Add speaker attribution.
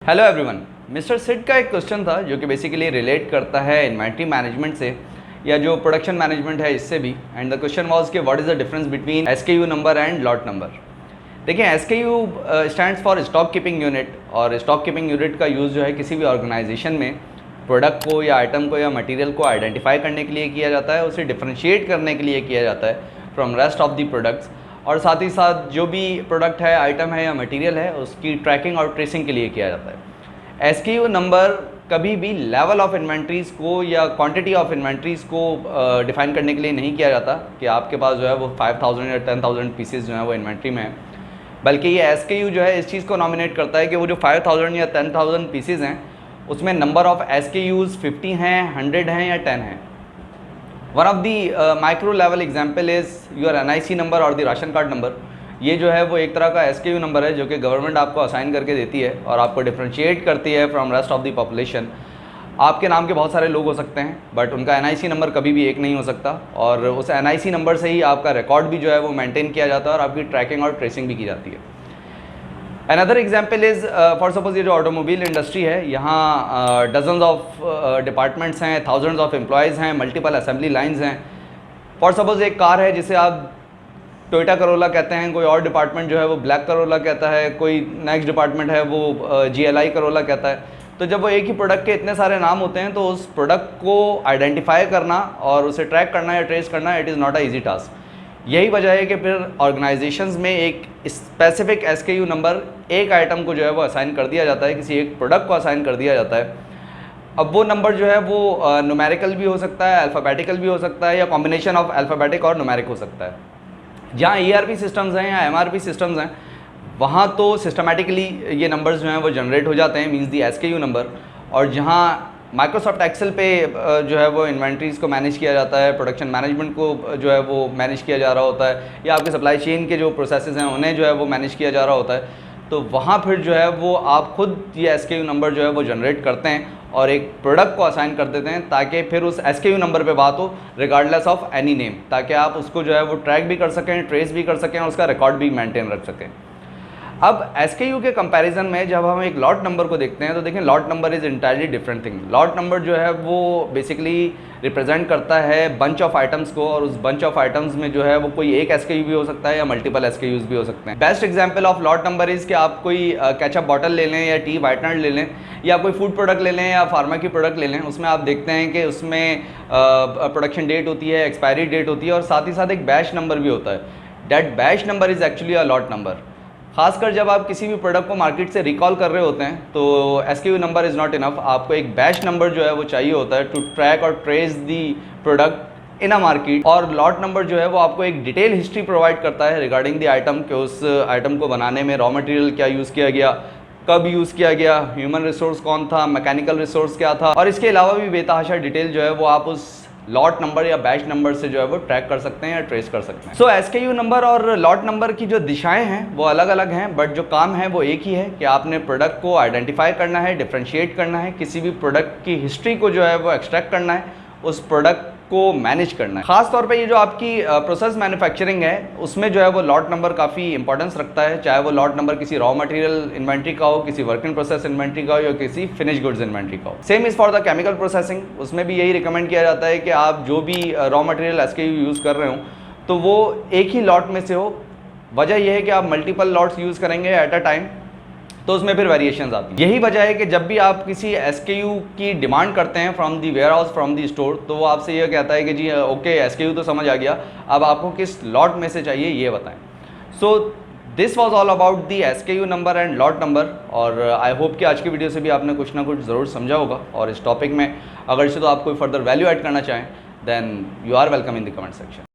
Speaker 1: Hello everyone. Mister Sid का एक question था जो कि बेसिकली रिलेट करता है इन्वेंट्री मैनेजमेंट से या जो प्रोडक्शन मैनेजमेंट है इससे भी। एंड द क्वेश्चन वाज कि what is the difference between SKU number and lot number. देखिए, SKU stands for stock keeping unit, और स्टॉक कीपिंग यूनिट का यूज़ जो है किसी भी ऑर्गेनाइजेशन में प्रोडक्ट को या आइटम को या मटेरियल को आइडेंटिफाई करने के लिए किया जाता है, उसे डिफ्रेंशिएट करने के लिए किया जाता है from rest of the products, और साथ ही साथ जो भी प्रोडक्ट है, आइटम है या मटेरियल है, उसकी ट्रैकिंग और ट्रेसिंग के लिए किया जाता है। एसकेयू नंबर कभी भी लेवल ऑफ इन्वेंट्रीज़ को या क्वांटिटी ऑफ इन्वेंट्रीज़ को डिफाइन करने के लिए नहीं किया जाता कि आपके पास जो है वो 5000 या 10,000 पीसेज जो है वो इन्वेंट्री में है, बल्कि ये एसकेयू जो है इस चीज़ को नॉमिनेट करता है कि वो जो 5000 या 10,000 पीसेज हैं उसमें नंबर ऑफ एसकेयूज़ 50 हैं, 100 हैं या 10 हैं। One of the micro level example is your NIC number और द राशन कार्ड नंबर। ये जो है वो एक तरह का एसकेयू नंबर है जो कि गवर्नमेंट आपको असाइन करके देती है और आपको डिफ्रेंशिएट करती है from rest of the population. आपके नाम के बहुत सारे लोग हो सकते हैं बट उनका एनआईसी नंबर कभी भी एक नहीं हो सकता, और उस एनआईसी नंबर से ही आपका रिकॉर्ड भी जो है वो मेंटेन किया जाता है और आपकी ट्रैकिंग और ट्रेसिंग भी की जाती है। Another example is for suppose ये जो ऑटोमोबाइल इंडस्ट्री है, यहाँ डजन्स ऑफ डिपार्टमेंट्स हैं, थाउजेंड्स ऑफ एम्प्लॉयज़ हैं, मल्टीपल असेंबली लाइन्स हैं। फॉर सपोज एक कार है जिसे आप टोयोटा करोला कहते हैं, कोई और डिपार्टमेंट जो है वो ब्लैक करोला कहता है, कोई नेक्स्ट डिपार्टमेंट है वो जीएलआई करोला कहता है। तो जब वो एक ही प्रोडक्ट के इतने सारे नाम होते हैं तो उस प्रोडक्ट को आइडेंटिफाई करना और उसे ट्रैक करना या ट्रेस करना, it is not a easy task. यही वजह है कि फिर ऑर्गेनाइजेशंस में एक स्पेसिफिक एसकेयू नंबर एक आइटम को जो है वो असाइन कर दिया जाता है, किसी एक प्रोडक्ट को असाइन कर दिया जाता है। अब वो नंबर जो है वो न्यूमेरिकल भी हो सकता है, अल्फ़ाबेटिकल भी हो सकता है, या कॉम्बिनेशन ऑफ अल्फ़ाबेटिक और न्यूमेरिक हो सकता है। जहाँ ईआरपी सिस्टम्स हैं या एमआरपी सिस्टम्स हैं वहाँ तो सिस्टमेटिकली ये नंबर्स जो हैं वो जनरेट हो जाते हैं, मींस दी एसकेयू नंबर। और जहाँ माइक्रोसॉफ्ट एक्सेल पे जो है वो इन्वेंट्रीज़ को मैनेज किया जाता है, प्रोडक्शन मैनेजमेंट को जो है वो मैनेज किया जा रहा होता है, या आपके सप्लाई चेन के जो प्रोसेसेस हैं उन्हें जो है वो मैनेज किया जा रहा होता है, तो वहाँ फिर जो है वो आप खुद ये एसकेयू नंबर जो है वो जनरेट करते हैं और एक प्रोडक्ट को असाइन कर देते हैं ताकि फिर उस एसकेयू नंबर पे बात हो रिगार्डलेस ऑफ एनी नेम, ताकि आप उसको जो है वो ट्रैक भी कर सकें, ट्रेस भी कर सकें और उसका रिकॉर्ड भी मेंटेन रख सकें। अब एसकेयू के कंपैरिजन में जब हम एक लॉट नंबर को देखते हैं तो देखें, lot number is entirely different thing. Lot number जो है वो बेसिकली रिप्रेजेंट करता है बंच ऑफ आइटम्स को, और उस बंच ऑफ आइटम्स में जो है वो कोई एक एसकेयू भी हो सकता है या मल्टीपल एसकेयूज भी हो सकते हैं। Best example of lot number is कि आप कोई केचप बॉटल ले लें या टी वाइटनर ले लें या कोई फूड प्रोडक्ट ले लें या फार्मा की प्रोडक्ट ले लें, उसमें आप देखते हैं कि उसमें प्रोडक्शन डेट होती है, एक्सपायरी डेट होती है और साथ ही साथ एक बैच नंबर भी होता है। That batch number is actually a lot number. खासकर जब आप किसी भी प्रोडक्ट को मार्केट से रिकॉल कर रहे होते हैं तो SKU number is not enough, आपको एक बैच नंबर जो है वो चाहिए होता है टू ट्रैक और trace the product in a market. और लॉट नंबर जो है वो आपको एक डिटेल हिस्ट्री प्रोवाइड करता है रिगार्डिंग द आइटम, कि उस आइटम को बनाने में रॉ मटेरियल क्या यूज़ किया गया, कब यूज़ किया गया, ह्यूमन रिसोर्स कौन था, मैकेनिकल रिसोर्स क्या था, और इसके अलावा भी बेतहाशा डिटेल जो है वो आप उस लॉट नंबर या बैच नंबर से जो है वो ट्रैक कर सकते हैं या ट्रेस कर सकते हैं। सो एसकेयू नंबर और लॉट नंबर की जो दिशाएं हैं वो अलग अलग हैं, बट जो काम है वो एक ही है कि आपने प्रोडक्ट को आइडेंटिफाई करना है, डिफ्रेंशिएट करना है, किसी भी प्रोडक्ट की हिस्ट्री को जो है वो एक्सट्रैक्ट करना है, उस प्रोडक्ट को मैनेज करना है। खास तौर पे ये जो आपकी प्रोसेस मैन्युफैक्चरिंग है उसमें जो है वो लॉट नंबर काफ़ी इंपॉर्टेंस रखता है, चाहे वो लॉट नंबर किसी रॉ मटेरियल इन्वेंट्री का हो, किसी वर्क इन प्रोसेस इन्वेंट्री का हो या किसी फिनिश गुड्स इन्वेंट्री का हो। Same is for the chemical processing, उसमें भी यही रिकमेंड किया जाता है कि आप जो भी रॉ मटेरियल एसकेयू यूज़ कर रहे हो तो वो एक ही लॉट में से हो। वजह यह है कि आप मल्टीपल लॉट्स यूज़ करेंगे एट अ टाइम तो उसमें फिर वेरिएशंस आती हैं। यही वजह है कि जब भी आप किसी एसकेयू की डिमांड करते हैं from the warehouse, from the store, तो वो आपसे ये कहता है कि जी ओके एसकेयू तो समझ आ गया, अब आपको किस लॉट में से चाहिए ये बताएं। So this was all about the SKU number and lot number, और आई होप कि आज की वीडियो से भी आपने कुछ ना कुछ ज़रूर समझा होगा, और इस टॉपिक में अगर से तो आप कोई फर्दर वैल्यू ऐड करना चाहें then you are welcome in the comment section.